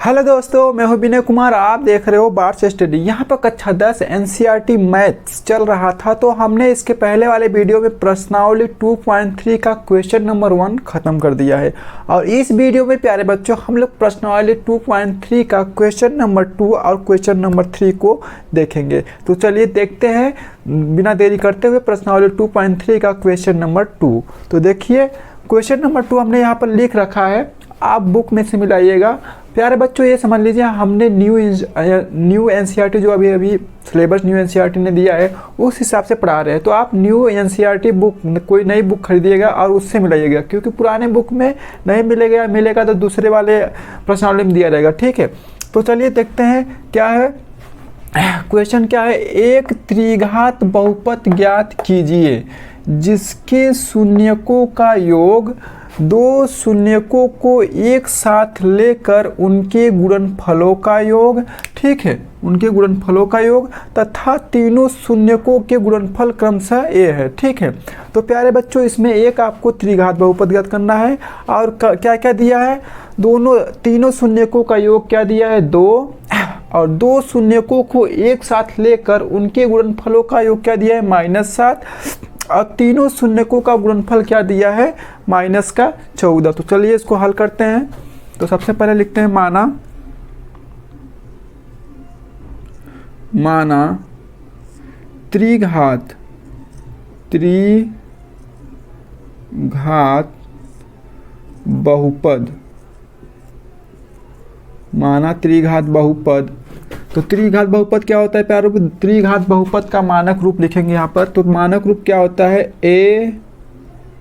Hello दोस्तों, मैं हूं विनय कुमार। आप देख रहे हो बार्स स्टडी। यहाँ पर कक्षा 10 एनसीईआरटी मैथ्स चल रहा था, तो हमने इसके पहले वाले वीडियो में प्रश्नावली 2.3 का क्वेश्चन नंबर 1 खत्म कर दिया है। और इस वीडियो में प्यारे बच्चों हम लोग प्रश्नावली 2.3 का क्वेश्चन नंबर 2 और क्वेश्चन नंबर 3 को देखेंगे। तो चलिए देखते हैं बिना देरी करते हुए प्रश्नावली 2.3 का क्वेश्चन नंबर 2। तो देखिए क्वेश्चन नंबर 2 हमने यहाँ पर लिख रखा है, आप बुक में से मिलाइएगा। प्यारे बच्चों ये समझ लीजिए हमने न्यू एनसीईआरटी जो अभी सिलेबस न्यू एनसीईआरटी ने दिया है उस हिसाब से पढ़ा रहे हैं। तो आप न्यू एनसीईआरटी बुक कोई नई बुक खरीदिएगा और उससे मिलाइएगा, क्योंकि पुराने बुक में नहीं मिलेगा तो दूसरे वाले प्रश्नावली में दिया रहेगा। ठीक है, तो चलिए देखते हैं क्या है क्वेश्चन। क्या है, एक त्रिघात बहुपद ज्ञात कीजिए जिसके शून्यकों का योग दो शून्यकों को एक साथ लेकर उनके गुणनफलों का योग, ठीक है, उनके गुणनफलों का योग तथा तीनों शून्यकों के गुणनफल क्रमशः ए है। ठीक है, तो प्यारे बच्चों इसमें एक आपको त्रिघात बहुपद ज्ञात करना है और क्या क्या दिया है, तीनों शून्यकों का योग क्या दिया है 2, और दो शून्यकों को एक साथ लेकर उनके गुणनफलों का योग क्या दिया है -7, और तीनों शून्यकों का गुणनफल क्या दिया है -14। तो चलिए इसको हल करते हैं। तो सबसे पहले लिखते हैं माना त्रिघात बहुपद, माना त्रिघात बहुपद। तो त्रिघात बहुपद क्या होता है प्यारों? त्रिघात बहुपद का मानक रूप लिखेंगे यहाँ पर। तो मानक रूप क्या होता है,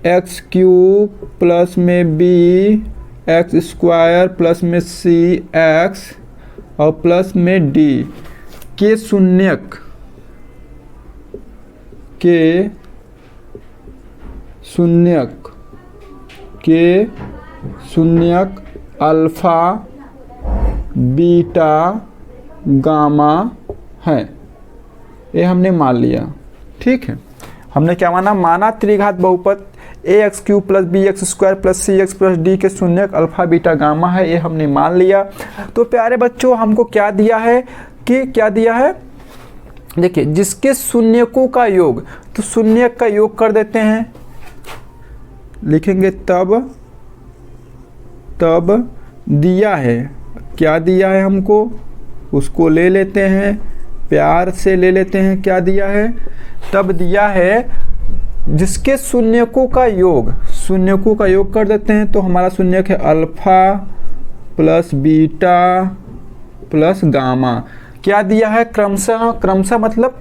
ax³ प्लस में bx² प्लस में cx और प्लस में d के शून्यक अल्फा बीटा गामा है, ये हमने मान लिया। ठीक है, हमने क्या माना त्रिघात बहुपद ax³ plus bx² plus cx plus d के शून्यक अल्फा बीटा गामा है, ये हमने मान लिया। तो प्यारे बच्चों हमको क्या दिया है देखिए जिसके शून्यकों का योग, तो शून्यक का योग कर देते हैं, लिखेंगे तब दिया है, क्या दिया है हमको उसको ले लेते हैं, प्यार से ले लेते हैं। क्या दिया है, तब दिया है जिसके शून्यकों का योग कर देते हैं। तो हमारा शून्यक है alpha plus beta plus gamma. क्या दिया है, क्रमशः मतलब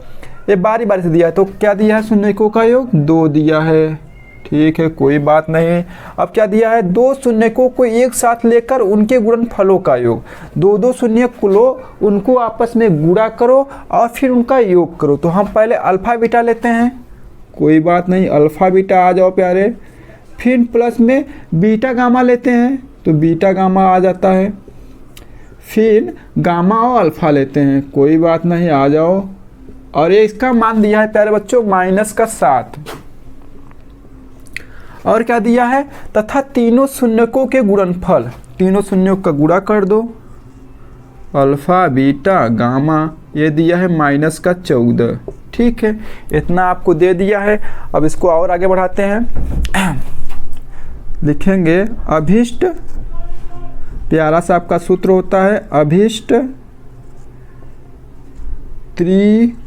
ये बारी बारी से दिया है। तो क्या दिया है, शून्यकों का योग 2 दिया है। ठीक है, कोई बात नहीं। अब क्या दिया है, दो शून्यकों को एक साथ लेकर उनके गुणनफलों का योग, दो शून्यक लो उनको आपस में गुणा करो और फिर उनका योग करो। तो हम पहले अल्फा बीटा लेते हैं, कोई बात नहीं, अल्फा बीटा आ जाओ प्यारे। फिर प्लस में बीटा गामा लेते हैं, तो बीटा गामा आ जाता है। फिर गामा और अल्फा लेते हैं, कोई बात नहीं, आ जाओ। और ये इसका मान दिया है प्यारे बच्चों -7। और क्या दिया है, तथा तीनों शून्यकों के गुणनफल, तीनों शून्यों का गुणा कर दो, अल्फा बीटा गामा, ये दिया है -14। ठीक है, इतना आपको दे दिया है। अब इसको और आगे बढ़ाते हैं, लिखेंगे अभिष्ट, प्यारा सा आपका सूत्र होता है, अभिष्ट त्रिघात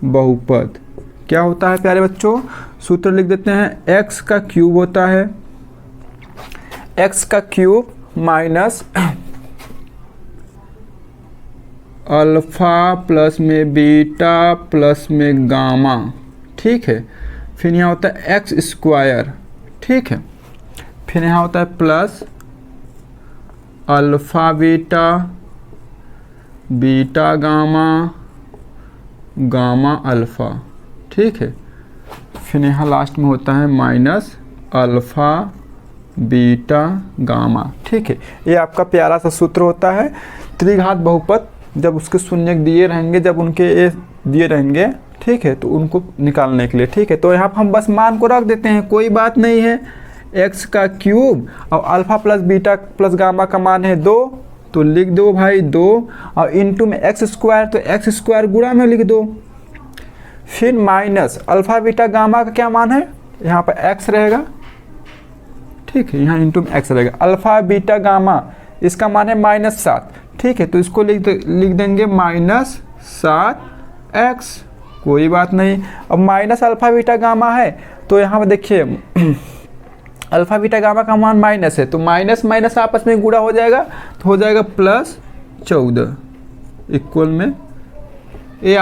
बहुपद। क्या होता है प्यारे बच्चों, सूत्र लिख देते हैं, x का क्यूब होता है, x का क्यूब माइनस अल्फा प्लस में बीटा प्लस में गामा। ठीक है, फिर यहाँ होता है x²। ठीक है, फिर यहाँ होता है plus alpha beta gamma alpha. ठीक है, फिर यहाँ लास्ट में होता है माइनस अल्फा बीटा गामा। ठीक है, ये आपका प्यारा सा सूत्र होता है। त्रिघात बहुपद जब उसके शून्यक दिए रहेंगे, जब उनके ए दिए रहेंगे, ठीक है, तो उनको निकालने के लिए। ठीक है, तो यहाँ पर हम बस मान को रख देते हैं, कोई बात नहीं है। एक्स का क्यूब और alpha plus beta plus gamma का मान है 2, तो लिख दो भाई 2, और इंटू में एक्स स्क्वायर, तो एक्स स्क्वायर गुणा में लिख दो। फिर माइनस अल्फा बीटा गामा का क्या मान है, यहाँ पर एक्स रहेगा, ठीक है, यहाँ इंटू में एक्स रहेगा। अल्फा बीटा गामा इसका मान है -7, ठीक है, तो इसको लिख देंगे -7x, कोई बात नहीं। अब माइनस अल्फा बीटा गामा है तो यहाँ पर देखिए अल्फा बीटा गामा का मान माइनस है, तो माइनस माइनस आपस में गुणा हो जाएगा, तो हो जाएगा +14 इक्वल में ये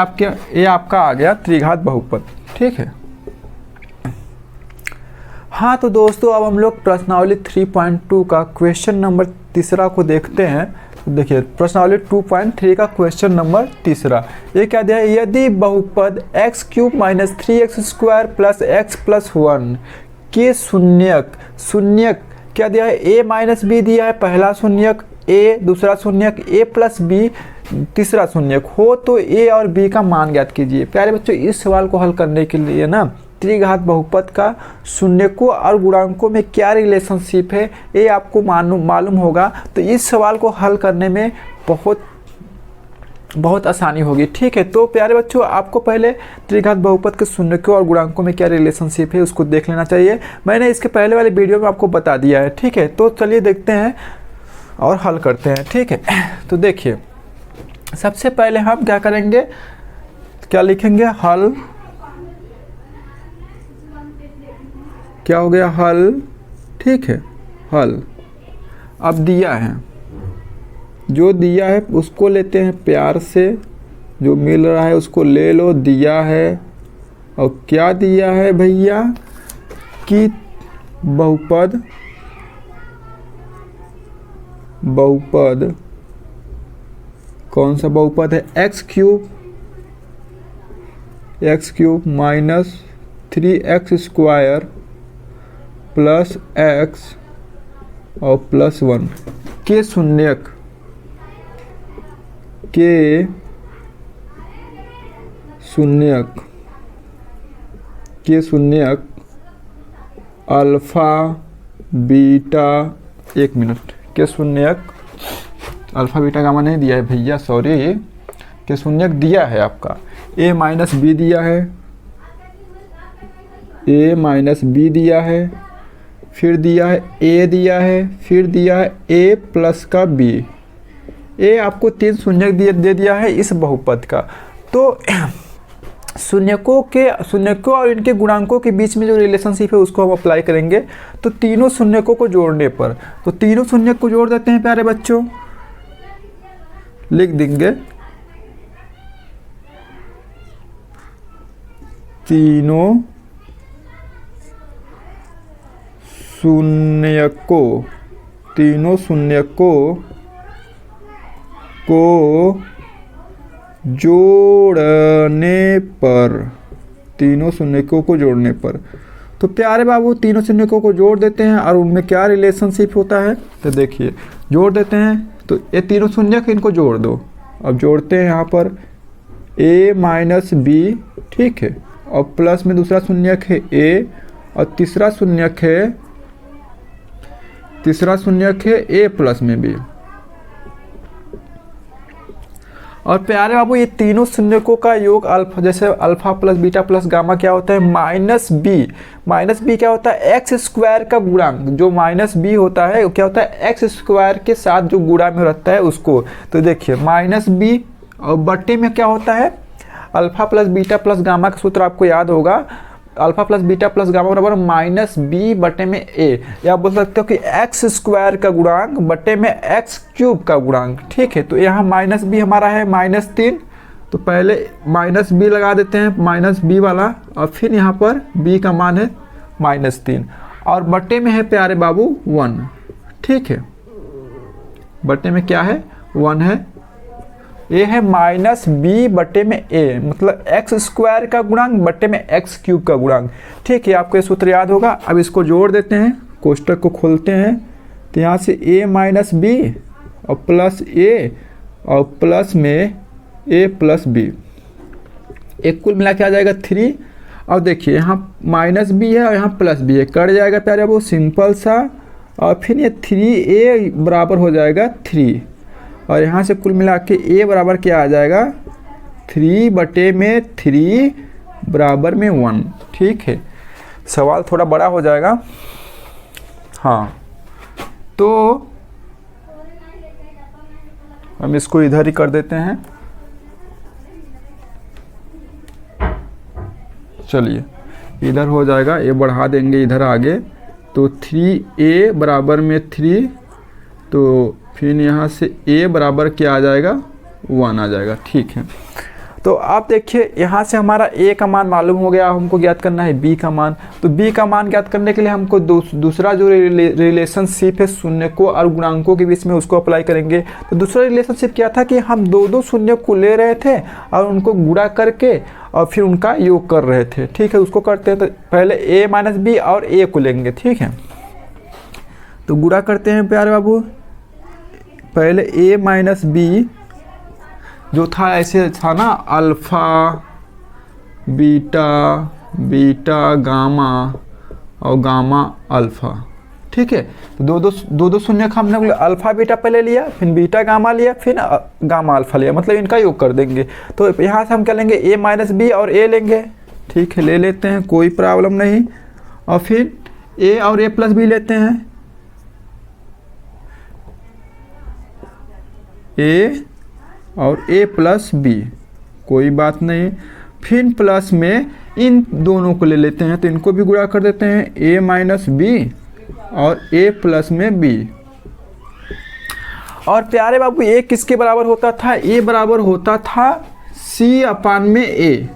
आपका आ गया त्रिघात बहुपद, ठीक है। हाँ तो दोस्तों अब हम लोग प्रश्नावली 3.2 का क्वेश्चन नंबर तीसरा को देखते हैं। तो देखिए प्रश्नावली 2.3 का क्वेश्चन नंबर तीसरा, ये क्या दिया है, यदि बहुपद x³ - 3x² + x + 1 के शून्यक क्या दिया है, a - b दिया है, पहला शून्यक a, दूसरा शून्यक a + b, तीसरा शून्यक हो तो a और b का मान ज्ञात कीजिए। प्यारे बच्चों इस सवाल को हल करने के लिए ना त्रिघात बहुपद का शून्यकों और गुणांकों में क्या रिलेशनशिप है ये आपको मालूम होगा, तो इस सवाल को हल करने में बहुत आसानी होगी, ठीक है। तो प्यारे बच्चों आपको पहले त्रिघात बहुपद के शून्यकों और गुणांकों में क्या रिलेशनशिप है उसको देख लेना चाहिए। मैंने इसके पहले वाले वीडियो में आपको बता दिया है, ठीक है। तो चलिए देखते हैं और हल करते हैं, ठीक है। तो देखिए सबसे पहले हम क्या करेंगे, क्या लिखेंगे, हल, क्या हो गया, हल, ठीक है, हल। अब दिया है, जो दिया है उसको लेते हैं प्यार से, जो मिल रहा है उसको ले लो, दिया है। और क्या दिया है भैया कि बहुपद कौन सा बहुपद है, x³ - 3x² + x और +1 के शून्यक अल्फा बीटा, एक मिनट, के शून्यक अल्फा बीटा गामा नहीं दिया है भैया, सॉरी, के शून्यक दिया है आपका a - b दिया है, a - b दिया है, फिर दिया है a दिया है, फिर दिया है a + का b, ये आपको 3 शून्यक दे दिया है इस बहुपद का। तो शून्यकों और इनके गुणांकों के बीच में जो रिलेशनशिप है उसको हम अप्लाई करेंगे। तो तीनों शून्यकों को जोड़ने पर, तो तीनों शून्यक को जोड़ देते हैं प्यारे बच्चों, लिख देंगे तीनों शून्यकों को जोड़ने पर, तीनों शून्यकों को जोड़ने पर, तो प्यारे बाबू तीनों शून्यकों को जोड़ देते हैं और उनमें क्या रिलेशनशिप होता है, तो देखिए जोड़ देते हैं। तो ये तीनों शून्यक इनको जोड़ दो, अब जोड़ते हैं यहाँ पर a - b, ठीक है, और प्लस में दूसरा शून्यक है a और तीसरा शून्यक है a प्लस में b। और प्यारे बाबू ये तीनों शून्यकों का योग अल्फा, जैसे alpha plus beta plus gamma क्या होता है, -b क्या होता है, x² का गुणांक, जो -b होता है वो क्या होता है, x² के साथ जो गुणा में रहता है उसको। तो देखिए -b और बट्टे में क्या होता है, alpha plus beta plus gamma का सूत्र आपको याद होगा, alpha plus beta plus gamma बराबर -b/a, या बोल सकते हो कि x² का गुणांक बटे में x³ का गुणांक, ठीक है। तो यहाँ -b हमारा है -3, तो पहले -b लगा देते हैं, -b वाला, और फिर यहाँ पर b का मान है -3 और बटे में है प्यारे बाबू 1, ठीक है, बटे में क्या है 1 है, ये है -b बटे में a, मतलब x² का गुणांक बटे में x³ का गुणांक, ठीक है। आपको ये सूत्र याद होगा। अब इसको जोड़ देते हैं, कोष्टक को खोलते हैं, तो यहाँ से a - b और प्लस a और प्लस में a + b, एक कुल मिला के आ जाएगा 3, अब देखिए यहाँ माइनस बी है और यहाँ प्लस बी है, कट जाएगा प्यारे वो सिंपल सा। और फिर ये 3a बराबर हो जाएगा 3, और यहाँ से कुल मिला के a बराबर क्या आ जाएगा 3/3 बराबर में 1। ठीक है, सवाल थोड़ा बड़ा हो जाएगा। हाँ, तो हम इसको इधर ही कर देते हैं। चलिए इधर हो जाएगा, ये बढ़ा देंगे इधर आगे, तो 3a बराबर में 3, तो फिर यहाँ से a बराबर क्या आ जाएगा 1 आ जाएगा। ठीक है, तो आप देखिए यहाँ से हमारा a का मान मालूम हो गया, हमको ज्ञात करना है b का मान। तो b का मान ज्ञात करने के लिए हमको दूसरा जो रिलेशनशिप है शून्य को और गुणांकों के बीच में, उसको अप्लाई करेंगे। तो दूसरा रिलेशनशिप क्या था कि हम दो शून्य को ले रहे थे और उनको गुणा करके और फिर उनका योग कर रहे थे। ठीक है, उसको करते हैं। तो पहले a माइनस बी और a को लेंगे। ठीक है, तो गुणा करते हैं प्यारे बाबू। पहले a माइनस बी जो था ऐसे था ना, अल्फ़ा बीटा बीटा गामा और गामा अल्फ़ा। ठीक है, तो दो शून्य का हमने अल्फ़ा बीटा पहले लिया, फिर बीटा गामा लिया, फिर गामा अल्फ़ा लिया, मतलब इनका योग कर देंगे। तो यहाँ से हम क्या लेंगे a माइनस बी और a लेंगे। ठीक है, ले लेते हैं, कोई प्रॉब्लम नहीं। और फिर a और a प्लस बी लेते हैं, a और a प्लस बी, कोई बात नहीं। फिर प्लस में इन दोनों को ले लेते हैं, तो इनको भी गुणा कर देते हैं, a माइनस बी और a प्लस में b। और प्यारे बाबू a किसके बराबर होता था, a बराबर होता था c अपान में a,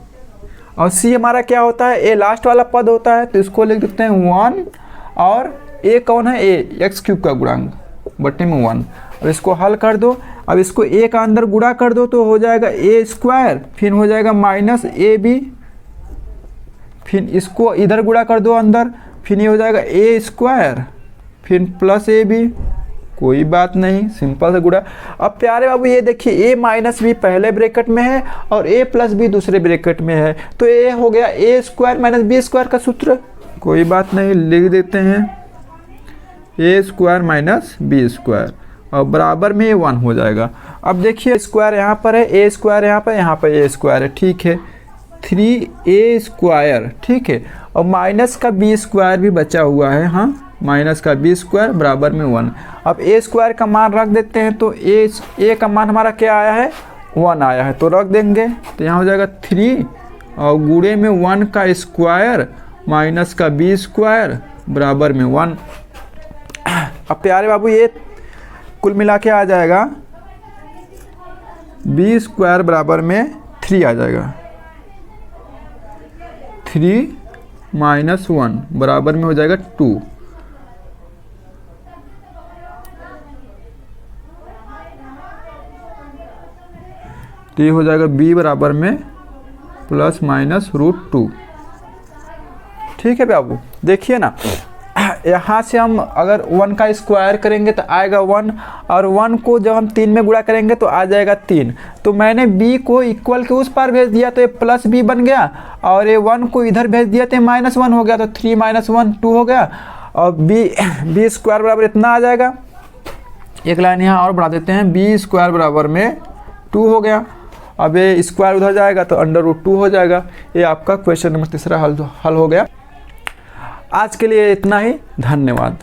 और c हमारा क्या होता है, a लास्ट वाला पद होता है। तो इसको लिख देते हैं 1, और a कौन है, a एक्स क्यूब का गुणांक बटे में 1। और इसको हल कर दो। अब इसको a का अंदर गुणा कर दो तो हो जाएगा a स्क्वायर, फिर हो जाएगा माइनस ए बी, फिर इसको इधर गुणा कर दो अंदर, फिर ये हो जाएगा a स्क्वायर, फिर प्लस ए बी, कोई बात नहीं, सिंपल सा गुणा। अब प्यारे बाबू ये देखिए a माइनस बी पहले ब्रैकेट में है और a प्लस बी दूसरे ब्रैकेट में है, तो a हो गया a square minus B square का सूत्र। कोई बात नहीं, लिख देते हैं a square minus B square, और बराबर में 1 हो जाएगा। अब देखिए स्क्वायर यहाँ पर है, a स्क्वायर यहाँ पर a स्क्वायर है। ठीक है, 3a स्क्वायर। ठीक है, और माइनस का b स्क्वायर भी बचा हुआ है। हाँ, माइनस का b स्क्वायर बराबर में 1। अब a स्क्वायर का मान रख देते हैं, तो a का मान हमारा क्या आया है 1 आया है, तो रख देंगे। तो यहाँ हो जाएगा 3 और गुणे में 1 का स्क्वायर माइनस का b स्क्वायर बराबर में 1। अब प्यारे बाबू ये कुल मिला के आ जाएगा b स्क्वायर बराबर में 3 आ जाएगा, 3 माइनस 1 बराबर में हो जाएगा 2। तो ये हो जाएगा b बराबर में प्लस माइनस √2। ठीक है बाबू, देखिए ना, यहाँ से हम अगर 1 का स्क्वायर करेंगे तो आएगा 1, और 1 को जब हम 3 में गुणा करेंगे तो आ जाएगा 3। तो मैंने b को इक्वल के उस पार भेज दिया तो ये प्लस b बन गया, और ये 1 को इधर भेज दिया तो माइनस 1 हो गया, तो 3 माइनस 1 2 हो गया, और b स्क्वायर बराबर इतना आ जाएगा। एक लाइन यहाँ और बढ़ा देते हैं, b स्क्वायर बराबर में 2 हो गया। अब ये स्क्वायर उधर जाएगा तो √2 हो जाएगा। ये आपका क्वेश्चन नंबर 3 हल हो गया। आज के लिए इतना ही, धन्यवाद।